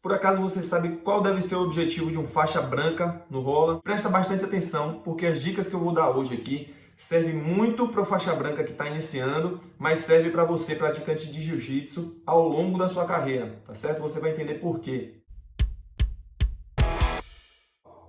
Por acaso você sabe qual deve ser o objetivo de um faixa branca no rola? Presta bastante atenção, porque as dicas que eu vou dar hoje aqui servem muito para o faixa branca que está iniciando, mas serve para você, praticante de jiu-jitsu, ao longo da sua carreira, tá certo? Você vai entender por quê.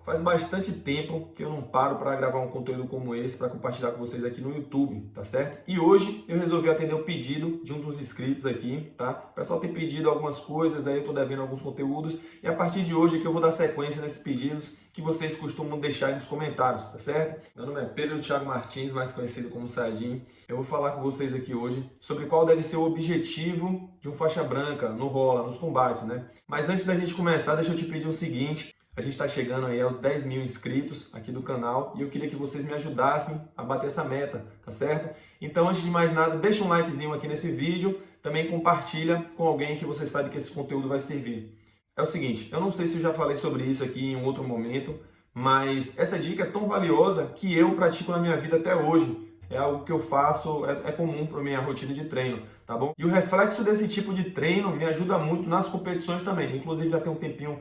Faz bastante tempo que eu não paro para gravar um conteúdo como esse para compartilhar com vocês aqui no YouTube, tá certo? E hoje eu resolvi atender o pedido de um dos inscritos aqui, tá? O pessoal tem pedido algumas coisas, aí eu tô devendo alguns conteúdos e a partir de hoje é que eu vou dar sequência nesses pedidos que vocês costumam deixar aí nos comentários, tá certo? Meu nome é Pedro Thiago Martins, mais conhecido como Sadinho. Eu vou falar com vocês aqui hoje sobre qual deve ser o objetivo de um faixa branca no rola, nos combates, né? Mas antes da gente começar, deixa eu te pedir o seguinte. A gente está chegando aí aos 10 mil inscritos aqui do canal e eu queria que vocês me ajudassem a bater essa meta, tá certo? Então, antes de mais nada, deixa um likezinho aqui nesse vídeo, também compartilha com alguém que você sabe que esse conteúdo vai servir. É o seguinte, eu não sei se eu já falei sobre isso aqui em um outro momento, mas essa dica é tão valiosa que eu pratico na minha vida até hoje. É algo que eu faço, é comum para minha rotina de treino, tá bom? E o reflexo desse tipo de treino me ajuda muito nas competições também. Inclusive, já tem um tempinho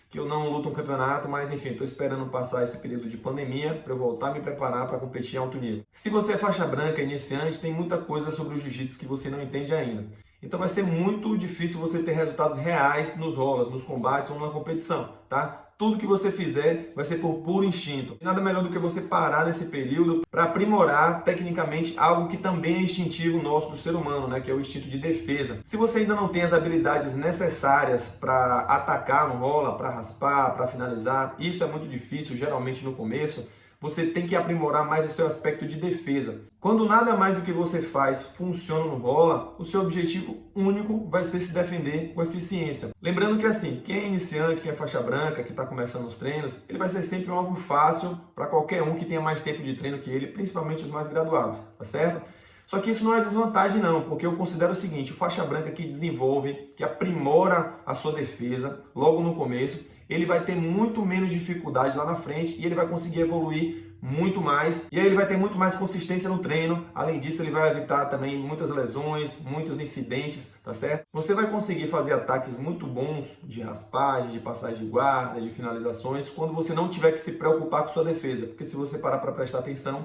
que eu não luto um campeonato, mas enfim, estou esperando passar esse período de pandemia para eu voltar a me preparar para competir em alto nível. Se você é faixa branca, iniciante, tem muita coisa sobre o jiu-jitsu que você não entende ainda. Então vai ser muito difícil você ter resultados reais nos rolas, nos combates ou na competição, tá? Tudo que você fizer vai ser por puro instinto. E nada melhor do que você parar nesse período para aprimorar tecnicamente algo que também é instintivo nosso do ser humano, né? Que é o instinto de defesa. Se você ainda não tem as habilidades necessárias para atacar no rola, para raspar, para finalizar, isso é muito difícil, geralmente no começo. Você tem que aprimorar mais o seu aspecto de defesa. Quando nada mais do que você faz funciona no rola, o seu objetivo único vai ser se defender com eficiência. Lembrando que assim, quem é iniciante, quem é faixa branca, que está começando os treinos, ele vai ser sempre um alvo fácil para qualquer um que tenha mais tempo de treino que ele, principalmente os mais graduados, tá certo? Só que isso não é desvantagem não, porque eu considero o seguinte, o faixa branca que desenvolve, que aprimora a sua defesa logo no começo, ele vai ter muito menos dificuldade lá na frente e ele vai conseguir evoluir muito mais. E aí ele vai ter muito mais consistência no treino. Além disso, ele vai evitar também muitas lesões, muitos incidentes, tá certo? Você vai conseguir fazer ataques muito bons de raspagem, de passagem de guarda, de finalizações, quando você não tiver que se preocupar com sua defesa. Porque se você parar para prestar atenção,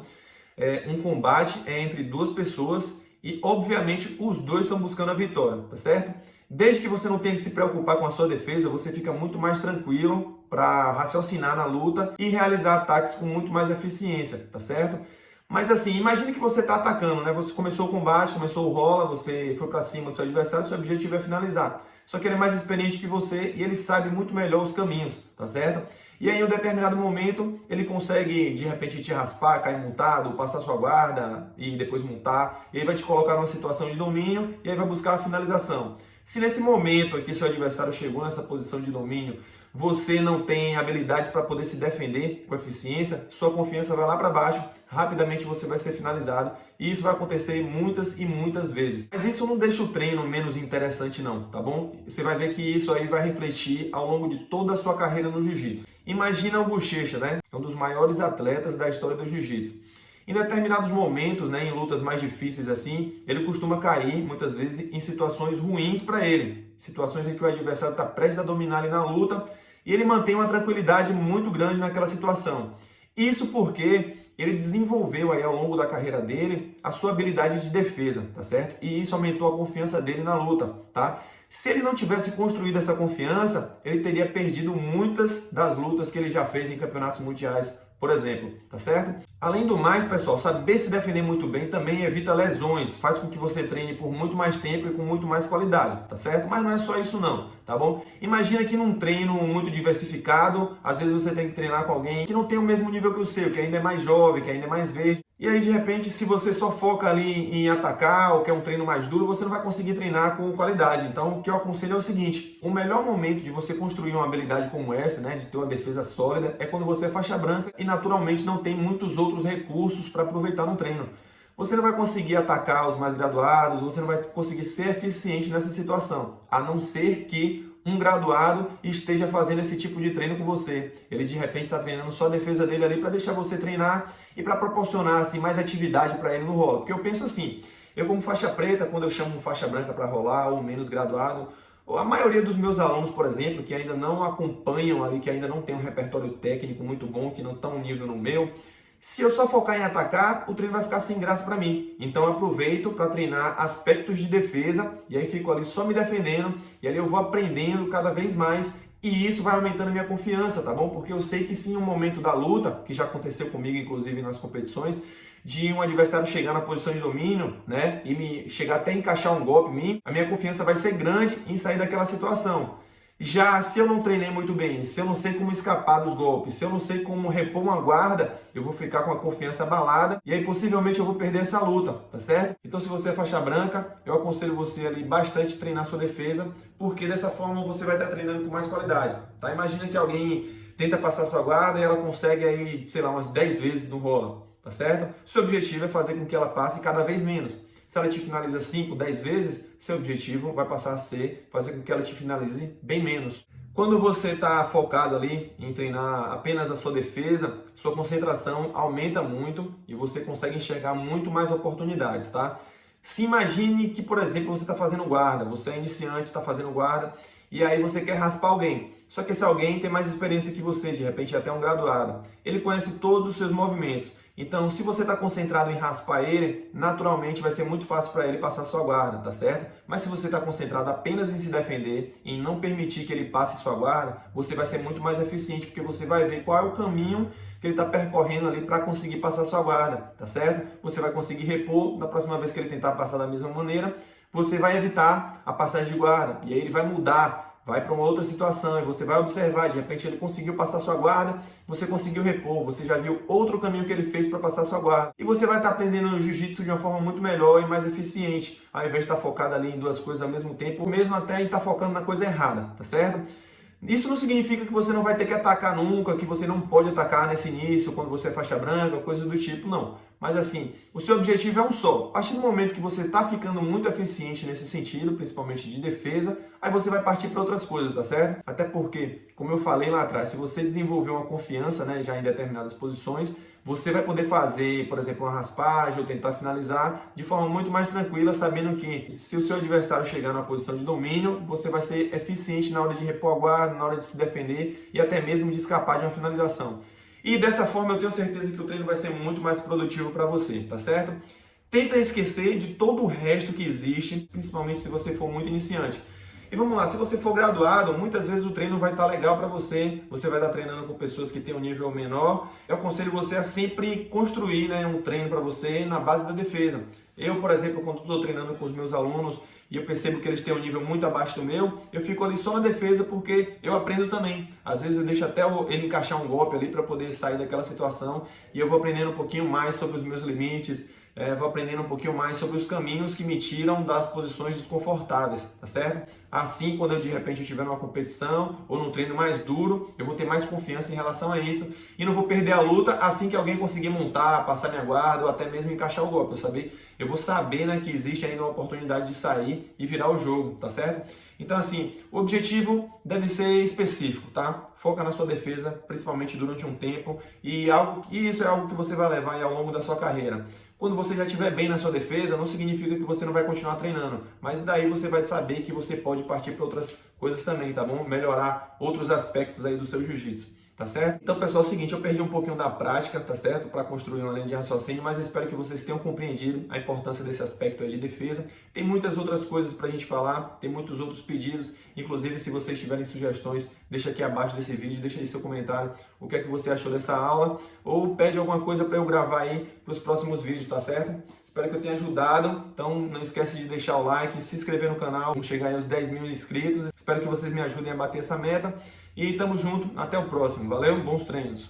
um combate é entre duas pessoas e, obviamente, os dois estão buscando a vitória, tá certo? Desde que você não tenha que se preocupar com a sua defesa, você fica muito mais tranquilo para raciocinar na luta e realizar ataques com muito mais eficiência, tá certo? Mas assim, imagine que você está atacando, né? Você começou o combate, começou o rola, você foi para cima do seu adversário, seu objetivo é finalizar. Só que ele é mais experiente que você e ele sabe muito melhor os caminhos, tá certo? E aí, em um determinado momento, ele consegue, de repente, te raspar, cair montado, passar sua guarda e depois montar. E aí vai te colocar numa situação de domínio e aí vai buscar a finalização. Se nesse momento aqui seu adversário chegou nessa posição de domínio, você não tem habilidades para poder se defender com eficiência, sua confiança vai lá para baixo, rapidamente você vai ser finalizado e isso vai acontecer muitas e muitas vezes. Mas isso não deixa o treino menos interessante não, tá bom? Você vai ver que isso aí vai refletir ao longo de toda a sua carreira no jiu-jitsu. Imagina o Bochecha, né? É um dos maiores atletas da história do jiu-jitsu. Em determinados momentos, né, em lutas mais difíceis assim, ele costuma cair, muitas vezes, em situações ruins para ele. Situações em que o adversário está prestes a dominar ali na luta e ele mantém uma tranquilidade muito grande naquela situação. Isso porque ele desenvolveu aí ao longo da carreira dele a sua habilidade de defesa, tá certo? E isso aumentou a confiança dele na luta, tá? Se ele não tivesse construído essa confiança, ele teria perdido muitas das lutas que ele já fez em campeonatos mundiais, por exemplo, tá certo? Além do mais, pessoal, saber se defender muito bem também evita lesões, faz com que você treine por muito mais tempo e com muito mais qualidade, tá certo? Mas não é só isso não, tá bom? Imagina que num treino muito diversificado, às vezes você tem que treinar com alguém que não tem o mesmo nível que o seu, que ainda é mais jovem, que ainda é mais verde. E aí, de repente, se você só foca ali em atacar ou quer um treino mais duro, você não vai conseguir treinar com qualidade. Então, o que eu aconselho é o seguinte, o melhor momento de você construir uma habilidade como essa, né, de ter uma defesa sólida, é quando você é faixa branca e naturalmente não tem muitos outros recursos para aproveitar no treino. Você não vai conseguir atacar os mais graduados, você não vai conseguir ser eficiente nessa situação, a não ser que um graduado esteja fazendo esse tipo de treino com você. Ele de repente está treinando só a defesa dele ali para deixar você treinar e para proporcionar assim, mais atividade para ele no rolo. Porque eu penso assim, eu como faixa preta, quando eu chamo um faixa branca para rolar ou menos graduado, A maioria dos meus alunos, por exemplo, que ainda não acompanham ali, que ainda não tem um repertório técnico muito bom, que não estão no nível no meu, se eu só focar em atacar, o treino vai ficar sem graça para mim. Então eu aproveito para treinar aspectos de defesa e aí fico ali só me defendendo e ali eu vou aprendendo cada vez mais e isso vai aumentando a minha confiança, tá bom? Porque eu sei que se em um momento da luta, que já aconteceu comigo inclusive nas competições, de um adversário chegar na posição de domínio, né, e me chegar até encaixar um golpe em mim, a minha confiança vai ser grande em sair daquela situação. Já se eu não treinei muito bem, se eu não sei como escapar dos golpes, se eu não sei como repor uma guarda, eu vou ficar com a confiança abalada e aí possivelmente eu vou perder essa luta, tá certo? Então se você é faixa branca, eu aconselho você ali bastante treinar sua defesa, porque dessa forma você vai estar treinando com mais qualidade, tá? Imagina que alguém tenta passar sua guarda e ela consegue aí, sei lá, umas 10 vezes no rola, tá certo? Seu objetivo é fazer com que ela passe cada vez menos. Se ela te finaliza 5, 10 vezes, seu objetivo vai passar a ser fazer com que ela te finalize bem menos. Quando você está focado ali em treinar apenas a sua defesa, sua concentração aumenta muito e você consegue enxergar muito mais oportunidades, tá? Se imagine que, por exemplo, você está fazendo guarda, você é iniciante, está fazendo guarda e aí você quer raspar alguém. Só que esse alguém tem mais experiência que você, de repente até um graduado. Ele conhece todos os seus movimentos. Então, se você está concentrado em raspar ele, naturalmente vai ser muito fácil para ele passar sua guarda, tá certo? Mas se você está concentrado apenas em se defender, em não permitir que ele passe sua guarda, você vai ser muito mais eficiente, porque você vai ver qual é o caminho que ele está percorrendo ali para conseguir passar sua guarda, tá certo? Você vai conseguir repor, na próxima vez que ele tentar passar da mesma maneira, você vai evitar a passagem de guarda, e aí ele vai mudar, vai para uma outra situação e você vai observar, de repente ele conseguiu passar sua guarda, você conseguiu repor, você já viu outro caminho que ele fez para passar sua guarda. E você vai estar aprendendo o jiu-jitsu de uma forma muito melhor e mais eficiente, ao invés de estar focado ali em duas coisas ao mesmo tempo, ou mesmo até em estar focando na coisa errada, tá certo? Isso não significa que você não vai ter que atacar nunca, que você não pode atacar nesse início, quando você é faixa branca, coisa do tipo, não. Mas assim, o seu objetivo é um só. A partir do momento que você está ficando muito eficiente nesse sentido, principalmente de defesa, aí você vai partir para outras coisas, tá certo? Até porque, como eu falei lá atrás, se você desenvolver uma confiança, né, já em determinadas posições, você vai poder fazer, por exemplo, uma raspagem ou tentar finalizar de forma muito mais tranquila, sabendo que se o seu adversário chegar na posição de domínio, você vai ser eficiente na hora de repor a guarda, na hora de se defender e até mesmo de escapar de uma finalização. E dessa forma eu tenho certeza que o treino vai ser muito mais produtivo para você, tá certo? Tenta esquecer de todo o resto que existe, principalmente se você for muito iniciante. E vamos lá, se você for graduado, muitas vezes o treino vai estar legal para você, você vai estar treinando com pessoas que têm um nível menor. Eu aconselho você a sempre construir, né, um treino para você na base da defesa. Eu, por exemplo, quando estou treinando com os meus alunos e eu percebo que eles têm um nível muito abaixo do meu, eu fico ali só na defesa porque eu aprendo também. Às vezes eu deixo até ele encaixar um golpe ali para poder sair daquela situação e eu vou aprendendo um pouquinho mais sobre os meus limites, vou aprendendo um pouquinho mais sobre os caminhos que me tiram das posições desconfortáveis, tá certo? Assim, quando eu de repente estiver numa competição ou num treino mais duro, eu vou ter mais confiança em relação a isso e não vou perder a luta assim que alguém conseguir montar, passar minha guarda ou até mesmo encaixar o golpe. Eu vou saber, né, que existe ainda uma oportunidade de sair e virar o jogo, tá certo? Então, assim, o objetivo deve ser específico, tá? Foca na sua defesa, principalmente durante um tempo, e isso é algo que você vai levar aí ao longo da sua carreira. Quando você já estiver bem na sua defesa, não significa que você não vai continuar treinando, mas daí você vai saber que você pode partir para outras coisas também, tá bom? Melhorar outros aspectos aí do seu jiu-jitsu. Tá certo? Então, pessoal, é o seguinte, eu perdi um pouquinho da prática, tá certo? Para construir uma linha de raciocínio, mas eu espero que vocês tenham compreendido a importância desse aspecto aí de defesa. Tem muitas outras coisas para a gente falar, tem muitos outros pedidos, inclusive se vocês tiverem sugestões, deixa aqui abaixo desse vídeo, deixa aí seu comentário, o que é que você achou dessa aula, ou pede alguma coisa para eu gravar aí para os próximos vídeos, tá certo? Espero que eu tenha ajudado, então não esquece de deixar o like, se inscrever no canal, vamos chegar aí aos 10 mil inscritos. Espero que vocês me ajudem a bater essa meta. E tamo junto, até o próximo. Valeu, bons treinos.